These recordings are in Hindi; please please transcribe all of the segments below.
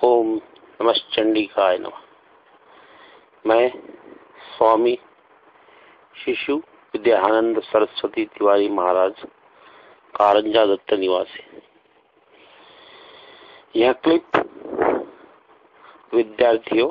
ओम नमश्चंडिकाय नमः। मैं स्वामी शिशु विद्यानंद सरस्वती तिवारी महाराज, कारंजा दत्त निवासी। यह क्लिप विद्यार्थियों,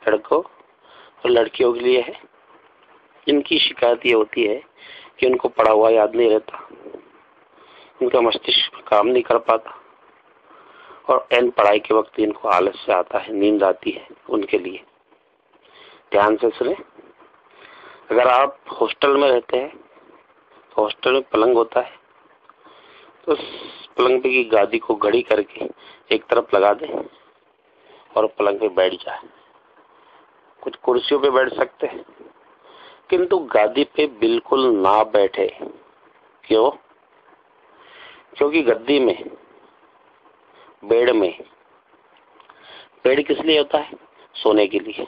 लड़कों और लड़कियों के लिए है जिनकी शिकायत ये होती है कि उनको पढ़ा हुआ याद नहीं रहता, उनका मस्तिष्क काम नहीं कर पाता और एन पढ़ाई के वक्त इनको आलस्य आता है, नींद आती है। उनके लिए ध्यान से सुने। अगर आप हॉस्टल में रहते हैं तो हॉस्टल में पलंग होता है, तो उस पलंग की गादी को घड़ी करके एक तरफ लगा दें और पलंग पे बैठ जाए। कुछ कुर्सियों पे बैठ सकते हैं, किंतु गादी पे बिल्कुल ना बैठे। क्यों? क्योंकि गद्दी में, बेड में, बेड किस लिए होता है? सोने के लिए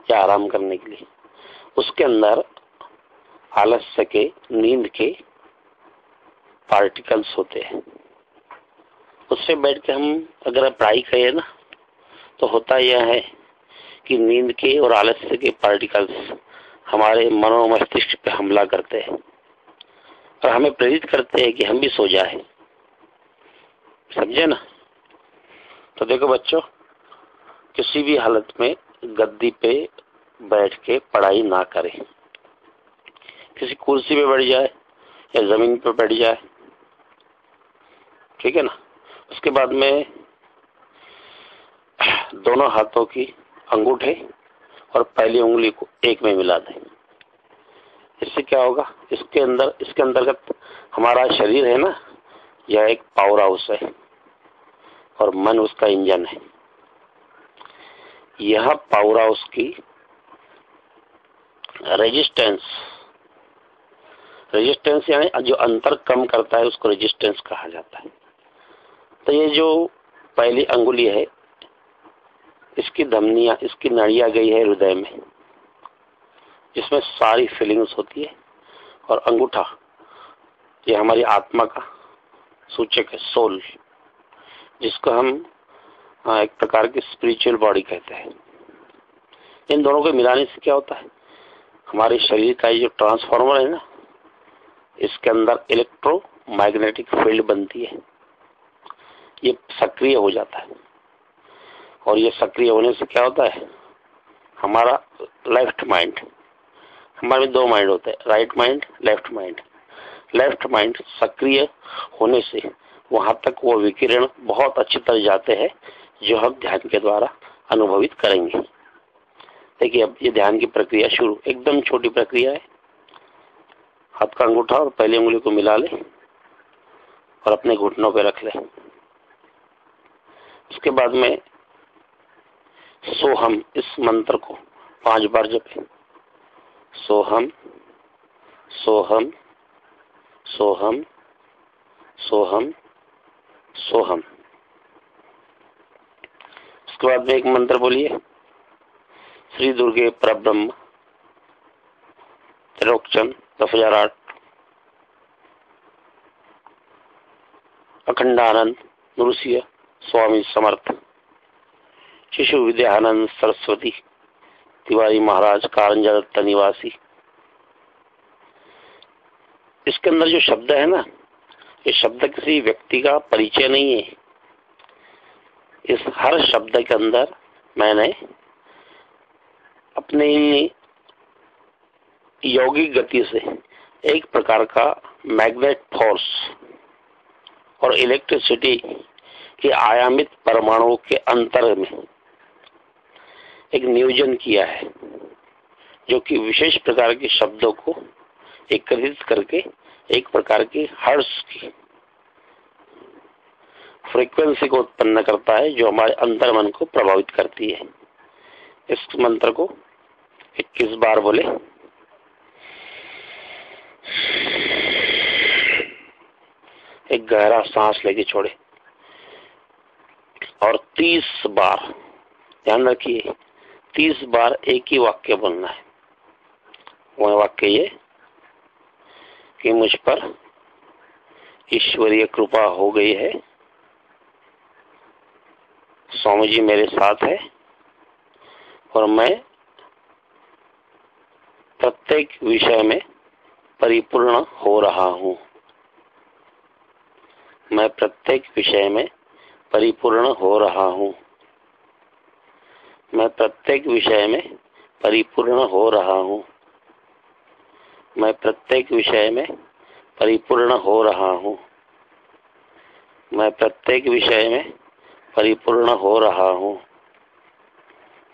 या आराम करने के लिए। उसके अंदर आलस्य के, नींद के पार्टिकल्स होते हैं। उससे बैठ के हम अगर पढ़ाई करें ना, तो होता यह है कि नींद के और आलस्य के पार्टिकल्स हमारे मनो मस्तिष्क पे हमला करते हैं और हमें प्रेरित करते हैं कि हम भी सो जाए। समझे ना? तो देखो बच्चों, किसी भी हालत में गद्दी पे बैठ के पढ़ाई ना करें। किसी कुर्सी पे बैठ जाए या जमीन पे बैठ जाए, ठीक है ना। उसके बाद में दोनों हाथों की अंगूठे और पहली उंगली को एक में मिला दें। इससे क्या होगा? इसके अंतर्गत हमारा शरीर है ना, यह एक पावर हाउस है और मन उसका इंजन है। यह पावर हाउस की रेजिस्टेंस यानी जो अंतर कम करता है उसको रेजिस्टेंस कहा जाता है। तो ये जो पहली अंगुली है, इसकी धमनियां, इसकी नाड़ियां गई है हृदय में, जिसमें सारी फीलिंग्स होती है। और अंगूठा ये हमारी आत्मा का सूचक है, सोल, जिसको हम एक प्रकार की स्पिरिचुअल बॉडी कहते हैं। इन दोनों को मिलाने से क्या होता है? हमारे शरीर का ये जो ट्रांसफार्मर है ना, इसके अंदर इलेक्ट्रोमैग्नेटिक फील्ड बनती है, ये सक्रिय हो जाता है। और ये सक्रिय होने से क्या होता है? हमारा लेफ्ट माइंड, हमारे में दो माइंड होते हैं, right mind, left mind. Left mind सक्रिय होने से वहां तक वो विकिरण बहुत अच्छी तरह जाते हैं जो हम ध्यान के द्वारा अनुभवित करेंगे। देखिए, अब ये ध्यान की प्रक्रिया शुरू, एकदम छोटी प्रक्रिया है। हाथ का अंगूठा और पहली उंगली को मिला ले और अपने घुटनों पे रख ले। उसके बाद में सोहम, इस मंत्र को 5 बार जपे। सोहम, सोहम, सोहम, सोहम, सोहम। उसके बाद में एक मंत्र बोलिए, श्री दुर्गे परब्रह्म त्रिलोकचन 10,008, अखंडानंद नृसिंह स्वामी समर्थ, शिशु विद्यानंद सरस्वती तिवारी महाराज, कारंजा दत्त निवासी। इसके अंदर जो शब्द है ना, ये शब्द किसी व्यक्ति का परिचय नहीं है। इस हर शब्द के अंदर मैंने अपनी यौगिक गति से एक प्रकार का मैग्नेट फोर्स और इलेक्ट्रिसिटी के आयामित परमाणुओं के अंतर में एक नियोजन किया है, जो कि विशेष प्रकार के शब्दों को एकत्रित करके एक प्रकार की हर्ट्ज की फ्रीक्वेंसी को उत्पन्न करता है, जो हमारे अंतर मन को प्रभावित करती है। इस मंत्र को 21 बार बोले। एक गहरा सांस लेके छोड़े और 30 बार, ध्यान रखिए, 30 बार एक ही वाक्य बोलना है। वह वाक्य ये कि मुझ पर ईश्वरीय कृपा हो गई है, स्वामी जी मेरे साथ है और मैं प्रत्येक विषय में परिपूर्ण हो रहा हूँ। मैं प्रत्येक विषय में परिपूर्ण हो रहा हूँ। मैं प्रत्येक विषय में परिपूर्ण हो रहा हूँ। मैं प्रत्येक विषय में परिपूर्ण हो रहा हूँ। मैं प्रत्येक विषय में परिपूर्ण हो रहा हूँ।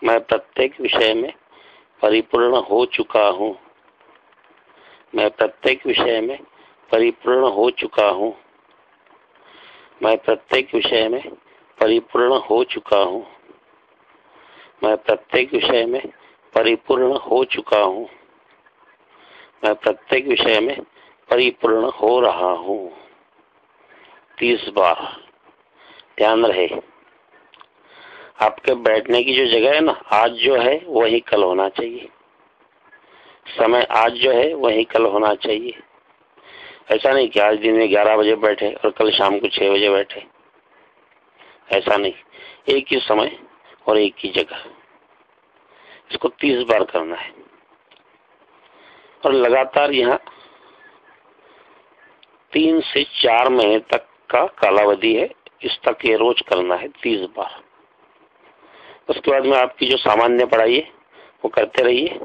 मैं प्रत्येक विषय में परिपूर्ण हो चुका हूँ। मैं प्रत्येक विषय में परिपूर्ण हो चुका हूँ। मैं प्रत्येक विषय में परिपूर्ण हो चुका हूँ। मैं प्रत्येक विषय में परिपूर्ण हो चुका हूँ। मैं प्रत्येक विषय में परिपूर्ण हो रहा हूँ। 30 बार। ध्यान रहे, आपके बैठने की जो जगह है ना, आज जो है वही कल होना चाहिए। समय आज जो है वही कल होना चाहिए। ऐसा नहीं कि आज दिन में 11 बजे बैठे और कल शाम को 6 बजे बैठे। ऐसा नहीं, एक ही समय और एक ही जगह। इसको 30 बार करना है और लगातार यहाँ 3 से 4 महीने तक का कालावधि है। इस तक ये रोज करना है 30 बार। उसके बाद में आपकी जो सामान्य पढ़ाई है वो करते रहिए।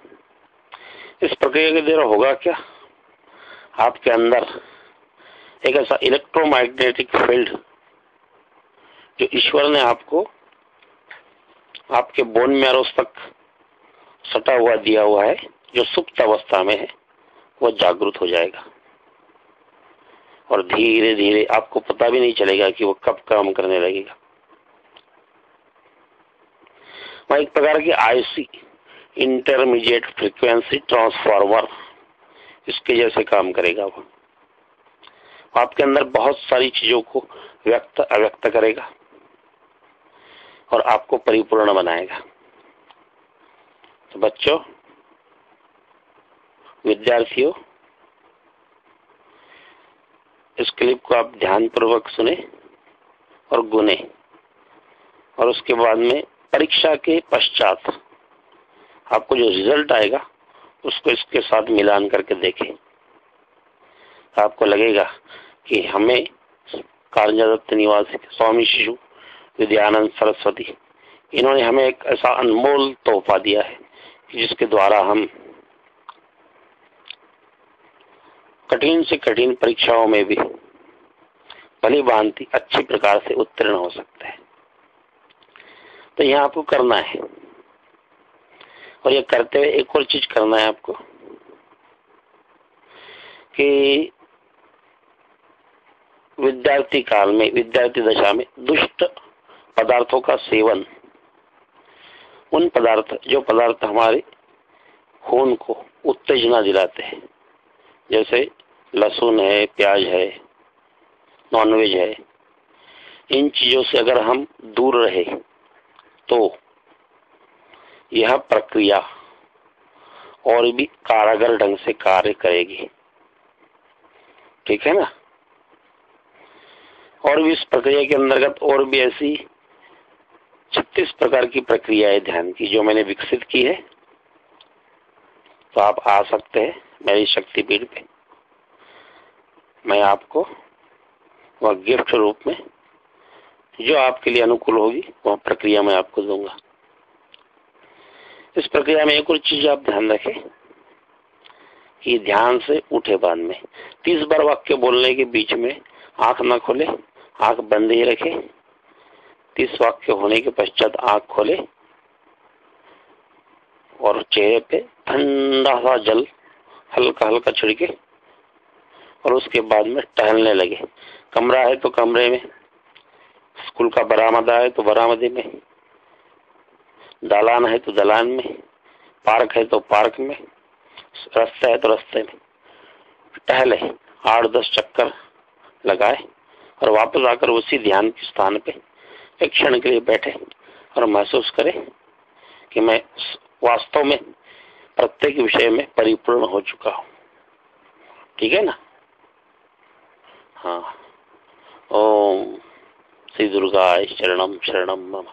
इस प्रक्रिया के द्वारा होगा क्या, आपके अंदर एक ऐसा इलेक्ट्रोमैग्नेटिक फील्ड जो ईश्वर ने आपको आपके बोन मैरोस तक सटा हुआ दिया हुआ है, जो सुप्त अवस्था में है, वो जागृत हो जाएगा और धीरे धीरे आपको पता भी नहीं चलेगा कि वो कब काम करने लगेगा। वह एक प्रकार की आईसी, इंटरमीडिएट फ्रीक्वेंसी ट्रांसफार्मर, इसके जैसे काम करेगा। वो आपके अंदर बहुत सारी चीजों को व्यक्त अव्यक्त करेगा और आपको परिपूर्ण बनाएगा। तो बच्चों, विद्यार्थियों, इस क्लिप को आप ध्यानपूर्वक सुने और गुने, और उसके बाद में परीक्षा के पश्चात आपको जो रिजल्ट आएगा उसको इसके साथ मिलान करके देखें। आपको लगेगा कि हमें कारंजा दत्त निवासी स्वामी शिशु विद्यानंद सरस्वती, इन्होंने हमें एक ऐसा अनमोल तोहफा दिया है कि जिसके द्वारा हम कठिन से कठिन परीक्षाओं में भी भली भांति अच्छी प्रकार से उत्तीर्ण हो सकते हैं। तो यह आपको करना है और ये करते हुए एक और चीज करना है आपको कि विद्यार्थी काल में, विद्यार्थी दशा में दुष्ट पदार्थों का सेवन, उन पदार्थ जो पदार्थ हमारे खून को उत्तेजना दिलाते हैं, जैसे लहसुन है, प्याज है, नॉनवेज है, इन चीजों से अगर हम दूर रहे तो यह प्रक्रिया और भी कारागर ढंग से कार्य करेगी। ठीक है ना। और भी इस प्रक्रिया के अंतर्गत और भी ऐसी 36 प्रकार की प्रक्रिया है ध्यान की जो मैंने विकसित की है। तो आप आ सकते हैं मेरी शक्तिपीठ पे। मैं आपको वह गिफ्ट रूप में जो आपके लिए अनुकूल होगी वह प्रक्रिया मैं आपको दूंगा। इस प्रक्रिया में एक और चीज आप ध्यान रखें कि ध्यान से उठे बाद में 30 बार वाक्य बोलने के बीच में आंख ना खोले, आंख बंद ही रखे। 30 वाक्य होने के पश्चात आंख खोले और चेहरे पे ठंडा सा जल हल्का हल्का छिड़के और उसके बाद में टहलने लगे। कमरा है तो कमरे में, स्कूल का बरामदा है तो बरामदे में, दालान है तो दलान में, पार्क है तो पार्क में, रास्ता है तो रास्ते में टहले, 8-10 चक्कर लगाए और वापस आकर उसी ध्यान के स्थान पे एक क्षण के लिए बैठे और महसूस करें कि मैं वास्तव में प्रत्येक विषय में परिपूर्ण हो चुका हूँ। ठीक है ना। हाँ। ओम श्री दुर्गाय शरणम शरणम मम।